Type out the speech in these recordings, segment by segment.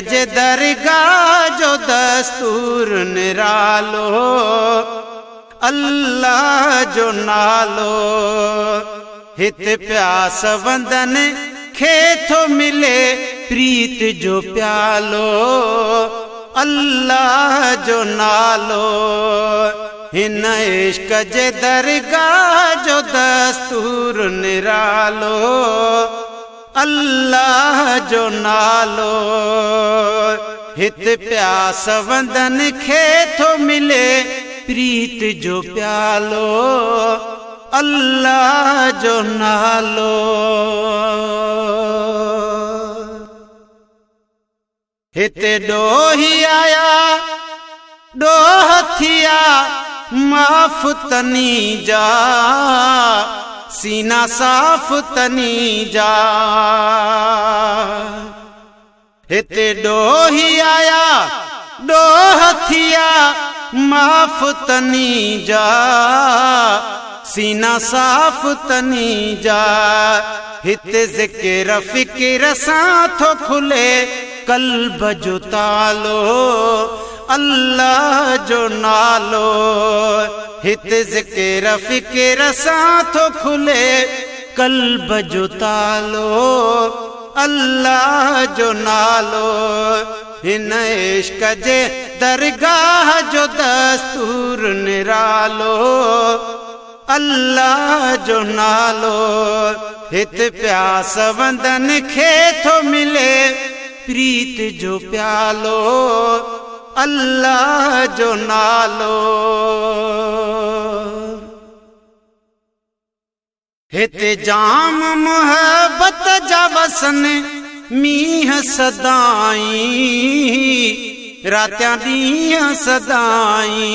जे दरगाह जो दस्तूर निरालो, अल्लाह जो नालो। हित प्यास वंदन खे थो मिले प्रीत जो प्यालो, अल्लाह जो नालो। हिन इश्क जे दरगाह जो दस्तूर निरालो, अल्लाह जो नालो। हित प्यास वंदन खे थो मिले प्रीत जो प्यालो, अल्लाह जो नालो। हिते डोही आया डोह थिया माफ तनी जा, सीना साफ तनी जा। हिते डोही आया डोह थिया माफ तनी जा, सीना साफ तनी जा। हिते ज़िक्र फ़िक्र सां थो खुले कल्ब जो तालो, अल्लाह जो नालो। हिते ज़िक्र फ़िक्र सां थो खुले कल्ब जो तालो, अल्लाह जो नालो। हिन इश्क जे दरगाह जो दस्तूर निरालो, अल्लाह जो नालो। हित प्यास वंदन खे थो मिले प्रीत जो प्यालो, अल्लाह जो नालो। हिते जाम मोहब्बत जा वसन मींह सदाई, रात्यां ॾींहं सदाई।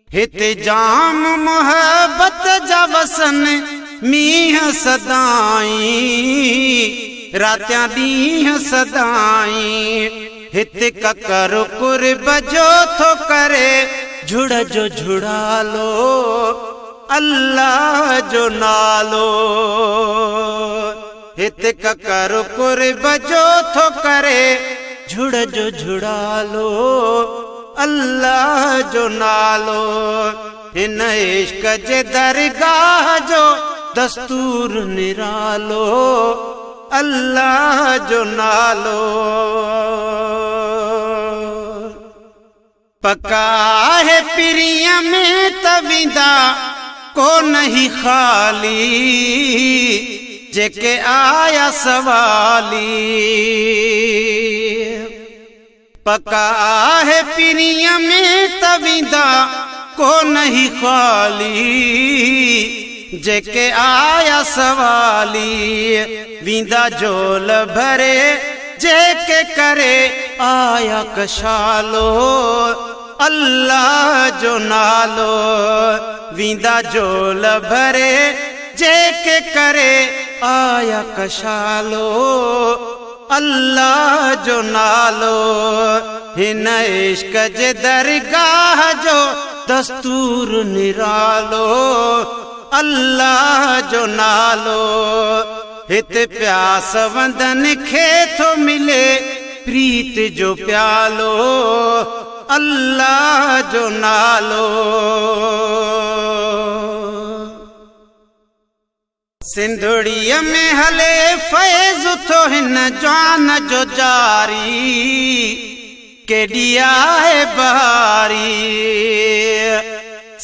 हिते जाम मोहब्बत जा वसन मींह सदाई, रात्यां ॾींहं सदाई। हिते ककर कुर्ब जो थो करे झुड़ जो झुड़ालो, अल्लाह जो नालो। हिते ककर कुर्ब जो थो करे झुड़ जो झुड़ालो, अल्लाह जो नालो। हिन इश्क जे दरगाह जो दस्तूर निरालो, अल्लाह जो नालो। पका है पिरिया में तविंदा को नहीं खाली, जेके आया सवाली। पका है पिरिया में तविंदा को नहीं खाली, जेके आया सवाली। विंदा जोल भरे जेके करे आया कशालो, अल्लाह जो नालो। विंदा जोल भरे जेके करे आया कशालो, अल्लाह जो नालो। हिन इश्क जे दरगाह जो दस्तूर निरालो, अल्लाह जो नालो। हित प्यास वंदन खे थो मिले प्रीत जो प्यालो, अल्लाह जो नालो। सिंधुड़ीअ में हले फैज़ थो हिन जान जो जारी, केॾी आहे बहारी।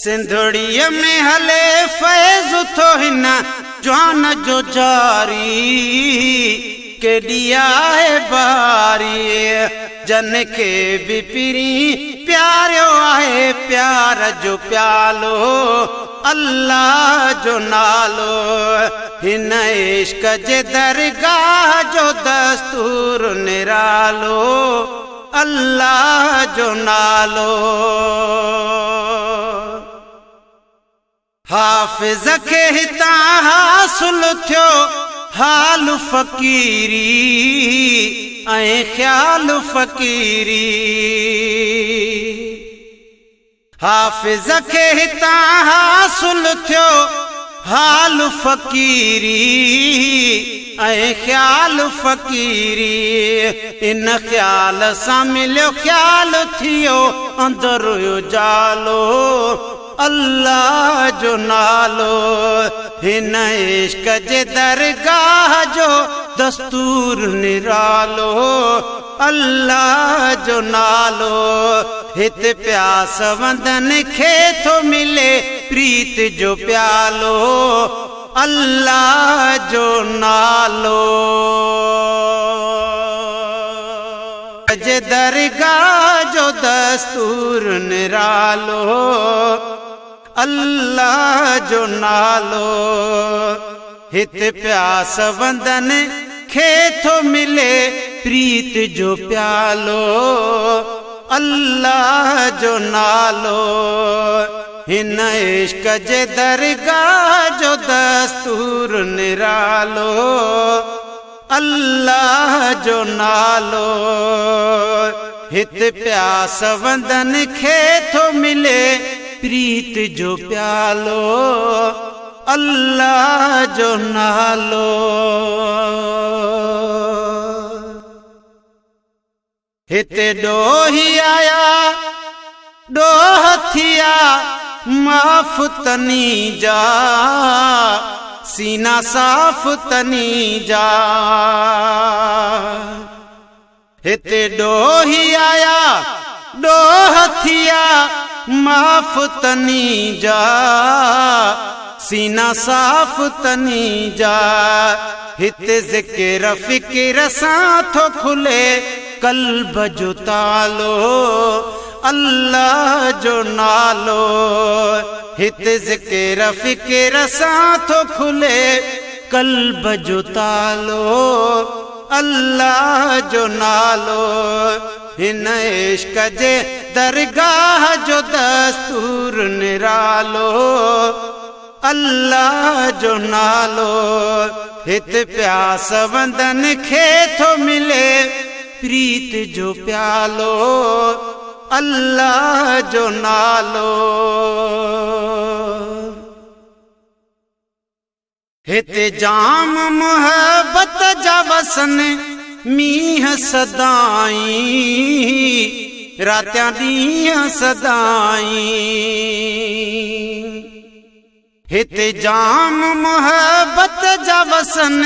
सिंधुड़ीअ में हले फैज़ थो हिन जान जो जारी, केॾी आहे बहारी। जन खे बि पिरी प्यारियो आहे प्यार जो प्यालो, अल्लाह जो नालो। हिन इश्क जे दरगाह जो दस्तूर निरालो, अल्लाह जो नालो। हाफ़िज़ खे हितां हासिल थियो हाल फ़कीरी ऐं ख़्याल फ़कीरी। हाफ़िज़ खे हितां हासिल थियो हाल फ़कीरी ऐं ख्याल फ़कीरी इन ख्याल सां मिलियो ख्याल थियो अंदर उजालो अल्लाह जो नालो हिन इश्क जे दरगाह जो दस्तूर निरालो अल्लाह जो नालो हित प्यास वंदन खे थो मिले प्रीत जो प्यालो अल्लाह जो नालो जे दरगाह जो दस्तूर निरालो अल्लाह जो नालो हित प्यास वंदन खे थो मिले प्रीत जो प्यालो अल्लाह जो नालो हिन इश्क जे दरगाह जो दस्तूर निरालो अल्लाह जो नालो हित प्यास वंदन खे थो मिले प्रीत जो प्यालो अल्लाह जो नालो हिते ॾोही आया ॾोह थिया माफ़ तनी जा सीना साफ़ तनी जा हिते ॾोही आया ॾोह थिया माफ़ तनी जा सीना साफ़ तनी जा हिते ज़िक्र फ़िक्र सां थो खुले कल्ब जो तालो अल्लाह जो नालो हिते ज़िक्र फ़िक्र सां थो खुले कल्ब जो तालो अल्लाह जो नालो हिन इश्क जे दरगाह जो दस्तूर निरालो अल्लाह जो नालो हित प्यास वंदन खे थो मिले प्रीत जो प्यालो अल्लाह जो नालो हिते जाम मोहब्बत जा वसन मींह सदाई रात्यां ॾींहं सदाई हिते जाम मोहब्बत जा वसन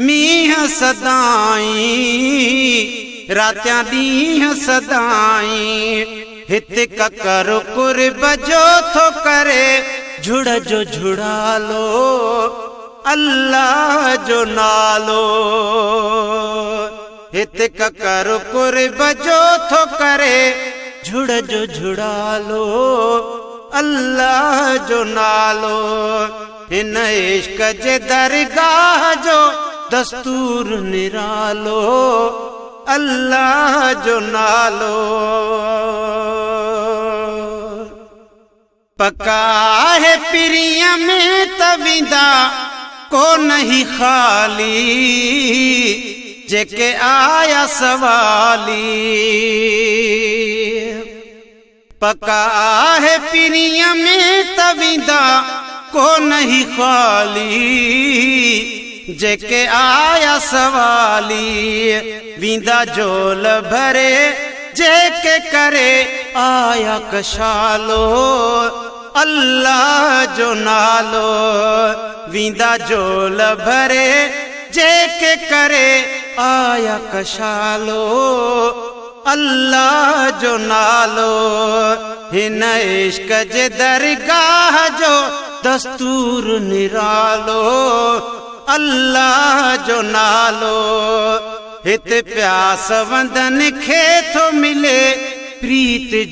मींह सदाई रात्यां ॾींहं सदाई हिते ककर कुर्ब जो थो करे झुड़ जो झुड़ालो अल्लाह जो नालो हिते ककर कुर्ब जो थो करे झुड़ जो झुड़ालो अल्लाह जो नालो हिन इश्क जे दरगाह जो दस्तूर निरालो अल्लाह जो नालो पका है पिरिया में तविंदा को नहीं खाली जेके आया सवाली पका है पिरिया में तविंदा को नहीं खाली जेके आया सवाली विंदा जोल भरे जेके करे आया कशालो अल्लाह जो नालो विंदा जोल भरे जेके करे आया कशालो अल्लाह जो नालो हिन इश्क जे दरगाह जो दस्तूर निरालो अल्लाह जो नालो हित प्यास वंदन खे थो मिले प्रीत जो